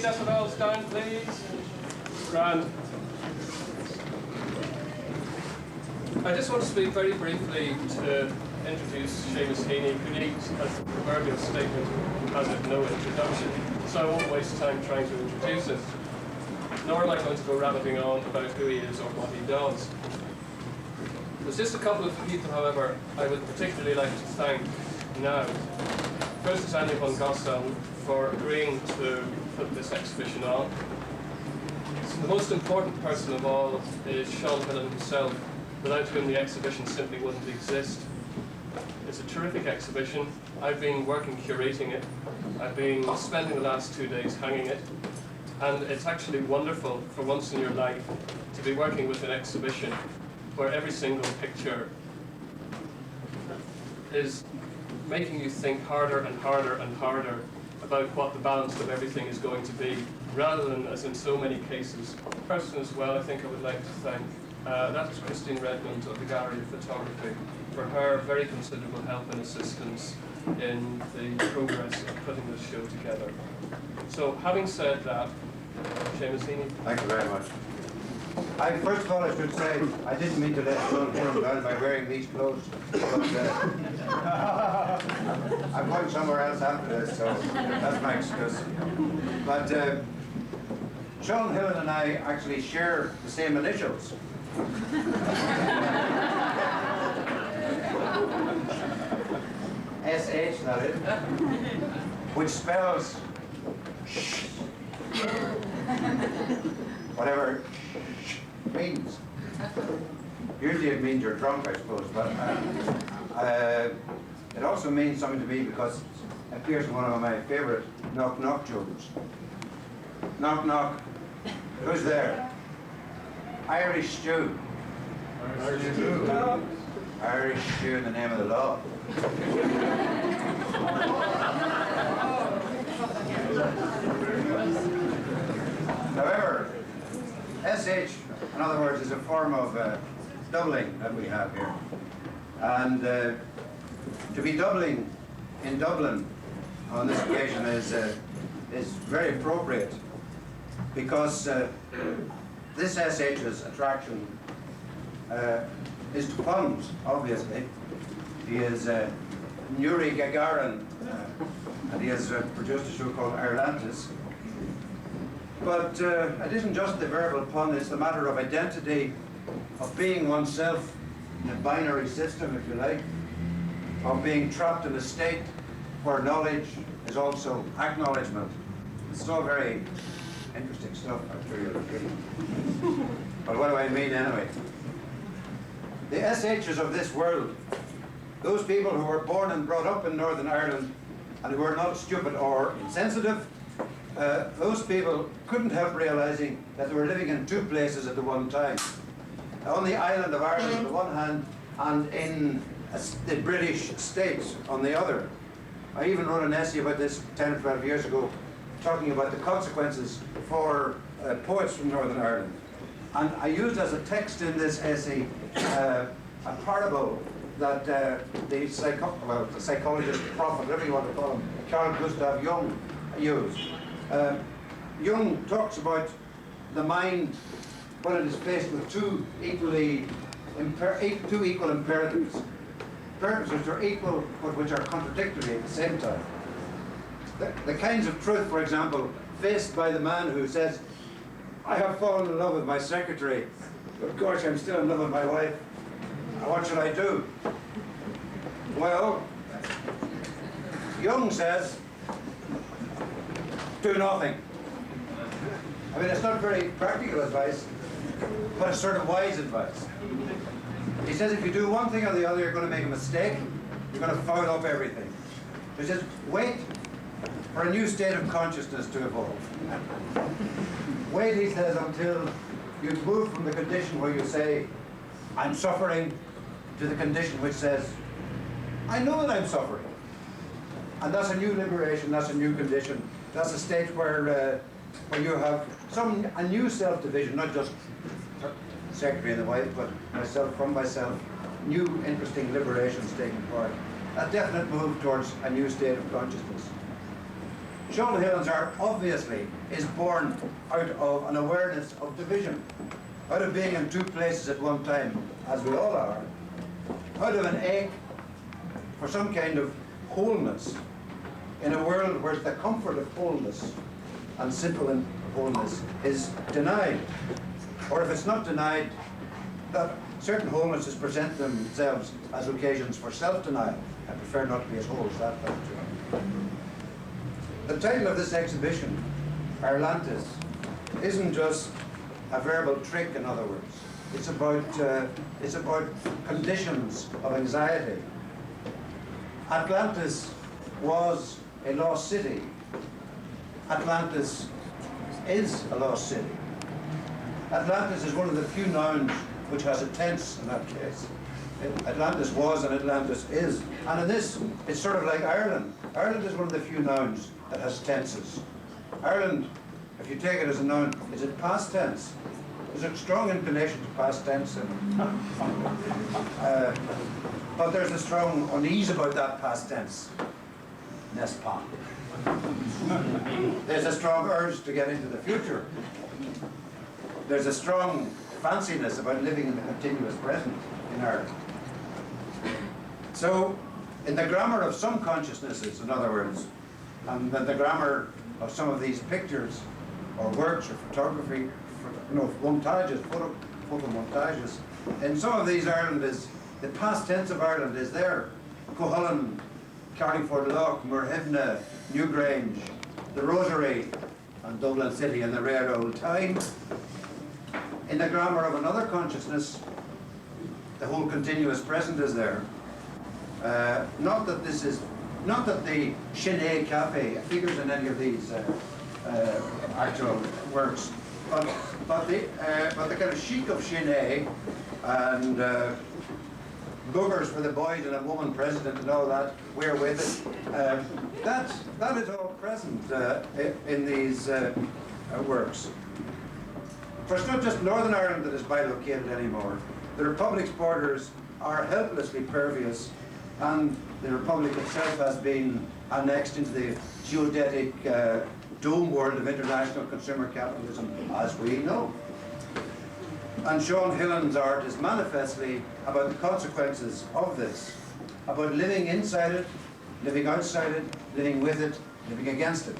decibels down, please. Grand. I just want to speak very briefly to introduce Seamus Heaney, who needs a proverbial statement as of no introduction, so I won't waste time trying to introduce him. Nor am I going to go rabbiting on about who he is or what he does. There's just a couple of people, however, I would particularly like to thank now. First is Anya von Gösseln for agreeing to put this exhibition on. The most important person of all is Seán Hillen himself, without whom the exhibition simply wouldn't exist. It's a terrific exhibition. I've been working curating it. I've been spending the last 2 days hanging it. And it's actually wonderful for once in your life to be working with an exhibition where every single picture is making you think harder and harder and harder about what the balance of everything is going to be, rather than, as in so many cases. Person as well, I think I would like to thank. That is Christine Redmond of the Gallery of Photography, for her very considerable help and assistance in the progress of putting this show together. So, having said that, Seamus Heaney. Thank you very much. First of all, I should say, I didn't mean to let Seán Hillen down by wearing these clothes, but I'm going somewhere else after this, so that's my excuse. But Seán Hillen and I actually share the same initials. SH, that is, which spells whatever means. Usually it means you're drunk, I suppose, but it also means something to me because it appears in one of my favourite knock-knock jokes. Knock, knock. Who's there? Irish stew. Irish stew. Irish stew in the name of the law. However, SH, in other words, is a form of doubling that we have here. And to be doubling in Dublin on this occasion is very appropriate, because this SH's attraction is to puns, obviously. He is Yuri Gagarin, and he has produced a show called IRELANTIS. But it isn't just the verbal pun, it's the matter of identity, of being oneself in a binary system, if you like, of being trapped in a state where knowledge is also acknowledgement. It's all very interesting stuff, I'm sure you'll agree. But what do I mean anyway? The SHs of this world, those people who were born and brought up in Northern Ireland and who are not stupid or insensitive, those people couldn't help realizing that they were living in two places at the one time. On the island of Ireland on the one hand, and in the British states on the other. I even wrote an essay about this 10 or 12 years ago, talking about the consequences for poets from Northern Ireland. And I used as a text in this essay a parable that the psychologist, prophet, whatever you want to call him, Carl Gustav Jung, used. Jung talks about the mind when it is faced with two equal imperatives. Imperatives which are equal but which are contradictory at the same time. The kinds of truth, for example, faced by the man who says, I have fallen in love with my secretary, but gosh, I'm still in love with my wife. What should I do? Well, Jung says, do nothing. I mean, it's not very practical advice, but it's sort of wise advice. He says if you do one thing or the other, you're going to make a mistake, you're going to foul up everything. He says, wait for a new state of consciousness to evolve. Wait, he says, until you move from the condition where you say, I'm suffering, to the condition which says, I know that I'm suffering. And that's a new liberation, that's a new condition. That's a state where you have a new self-division, not just secretary and the wife, but myself from myself, new interesting liberations taking part. A definite move towards a new state of consciousness. Seán Hillen's art obviously is born out of an awareness of division, out of being in two places at one time, as we all are, out of an ache for some kind of wholeness in a world where the comfort of wholeness and simple wholeness is denied. Or if it's not denied, that certain wholenesses present themselves as occasions for self-denial. I prefer not to be as whole as that, but the title of this exhibition, IRELANTIS, isn't just a verbal trick, in other words. It's about conditions of anxiety. Atlantis was a lost city. Atlantis is a lost city. Atlantis is one of the few nouns which has a tense in that case. Atlantis was and Atlantis is. And in this, it's sort of like Ireland. Ireland is one of the few nouns that has tenses. Ireland, if you take it as a noun, is it past tense? There's a strong inclination to past tense in it. But there's a strong unease about that past tense. N'est-ce pas? There's a strong urge to get into the future. There's a strong fanciness about living in the continuous present in Ireland. So, in the grammar of some consciousnesses, in other words, and the grammar of some of these pictures, or works, or photography, montages, photo montages, in some of these Ireland is, the past tense of Ireland is there. Cuchulainn, Carlingford Lough, Muirhevna, Newgrange, the Rosary, and Dublin City in the rare old time. In the grammar of another consciousness, the whole continuous present is there. Not that the Sinead Cafe figures in any of these actual works, but the kind of chic of Sinead and boogers for the boys and a woman president and all that, we're with it. That is all present in these works. For it's not just Northern Ireland that is bilocated anymore. The Republic's borders are helplessly pervious, and the Republic itself has been annexed into the geodetic dome world of international consumer capitalism, as we know. And Seán Hillen's art is manifestly about the consequences of this, about living inside it, living outside it, living with it, living against it.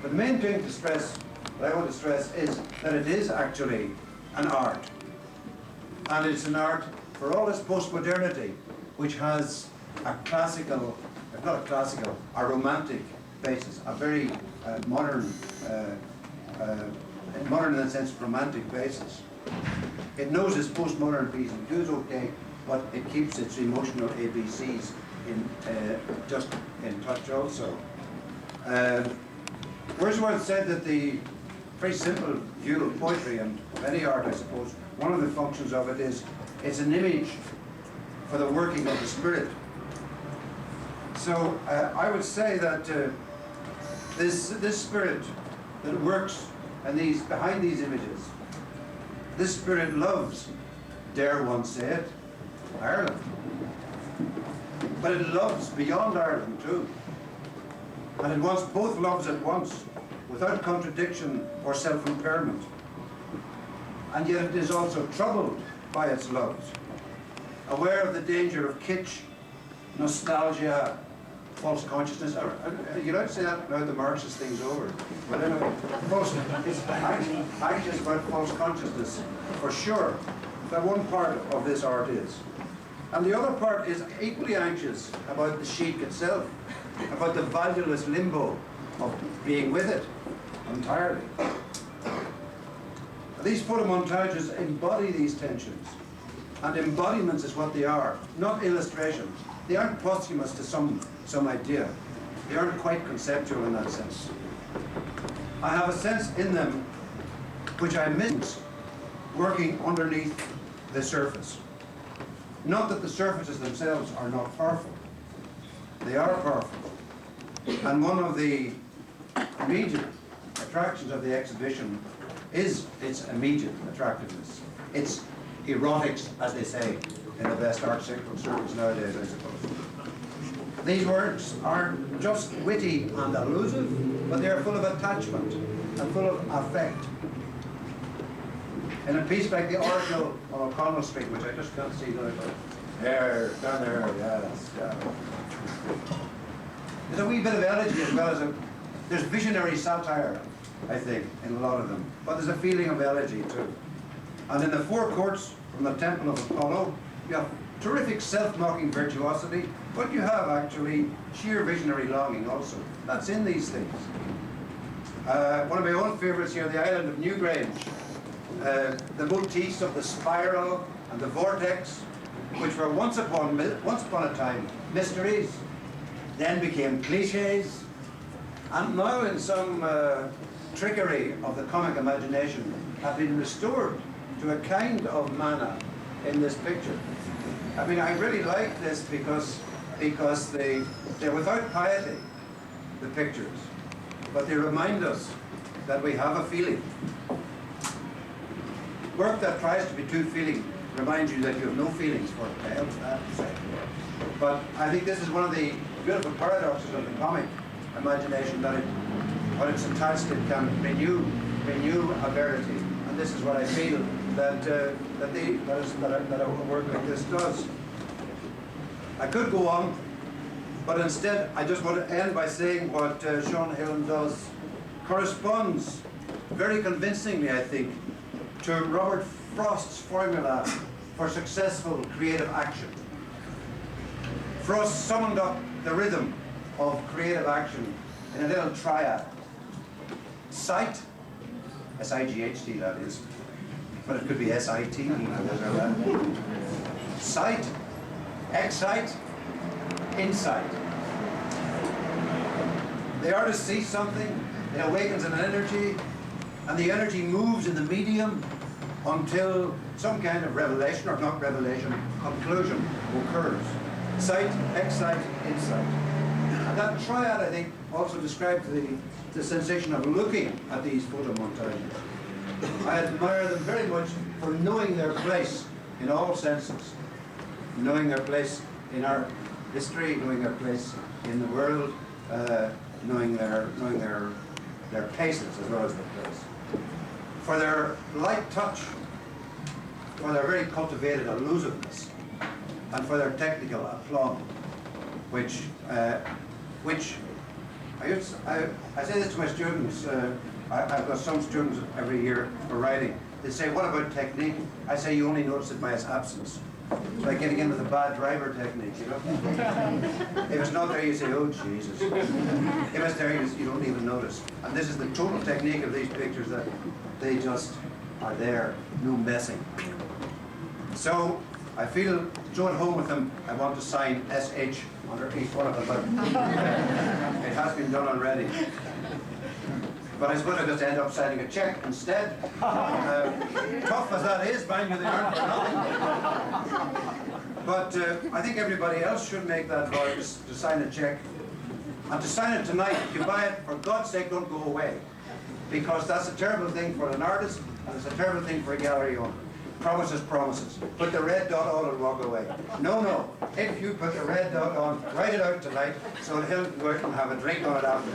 But the main thing to stress, what I want to stress, is that it is actually an art. And it's an art for all its postmodernity, which has a classical, if not a classical, a romantic basis, a very modern in the sense of romantic basis. It knows its postmodern P's and Q's okay, but it keeps its emotional ABCs just in touch also. Wordsworth said that the very simple view of poetry and of any art, I suppose, one of the functions of it is it's an image for the working of the spirit. So I would say that this spirit that works and behind these images, this spirit loves, dare one say it, Ireland. But it loves beyond Ireland too. And it wants both loves at once, without contradiction or self-impairment. And yet it is also troubled by its loves, aware of the danger of kitsch, nostalgia, false consciousness. You'd like to say that now the Marxist thing's over. But anyway, it's anxious about false consciousness, for sure. That one part of this art is. And the other part is equally anxious about the chic itself, about the valueless limbo of being with it entirely. These photomontages embody these tensions. And embodiments is what they are, not illustrations. They aren't posthumous to some idea. They aren't quite conceptual in that sense. I have a sense in them which I miss working underneath the surface. Not that the surfaces themselves are not powerful. They are powerful. And one of the immediate attractions of the exhibition is its immediate attractiveness. Its erotics, as they say in the best art circles nowadays, I suppose. These words aren't just witty and allusive, but they're full of attachment and full of affect. In a piece like the Oracle on O'Connell Street, which I just can't see now, but there, down there, yes, yeah. There's a wee bit of elegy as well as there's visionary satire, I think, in a lot of them. But there's a feeling of elegy too. And in the four courts from the Temple of Apollo, you have terrific self-mocking virtuosity, but you have actually sheer visionary longing also. That's in these things. One of my own favourites here, the island of Newgrange. The motifs of the spiral and the vortex, which were once upon a time mysteries, then became cliches, and now in some trickery of the comic imagination have been restored to a kind of manner in this picture. I mean, I really like this because they're without piety, the pictures, but they remind us that we have a feeling. Work that tries to be too feeling reminds you that you have no feelings for it. But I think this is one of the beautiful paradoxes of the comic imagination, that when it's attached, it can renew a verity. And this is what I feel that a work like this does. I could go on, but instead I just want to end by saying what Seán Hillen does corresponds very convincingly, I think, to Robert Frost's formula for successful creative action. Frost summoned up the rhythm of creative action in a little triad. Sight, S-I-G-H-T that is, but it could be S-I-T. Sight, excite, insight. The artist sees something, it awakens an energy, and the energy moves in the medium until some kind of revelation, or not revelation, conclusion occurs. Sight, excite, insight. And that triad, I think, also describes the sensation of looking at these photo montages. I admire them very much for knowing their place in all senses, knowing their place in our history, knowing their place in the world, knowing their places as well as their place. For their light touch, for their very cultivated allusiveness, and for their technical aplomb, which I say this to my students. I've got some students every year for writing. They say, what about technique? I say, you only notice it by its absence. It's like getting in with a bad driver technique, you know? If it's not there, you say, oh, Jesus. If it's there, you don't even notice. And this is the total technique of these pictures, that they just are there, no messing. So, I feel, going home with them, I want to sign SH under each one of them, but it has been done already. But I suppose I just end up signing a check instead. Tough as that is, mind you, they aren't for nothing. But I think everybody else should make that voice to sign a check. And to sign it tonight, if you buy it, for God's sake, don't go away. Because that's a terrible thing for an artist, and it's a terrible thing for a gallery owner. Promises, promises. Put the red dot on and walk away. No, no. If you put the red dot on, write it out tonight so Hill can go out and have a drink on it after.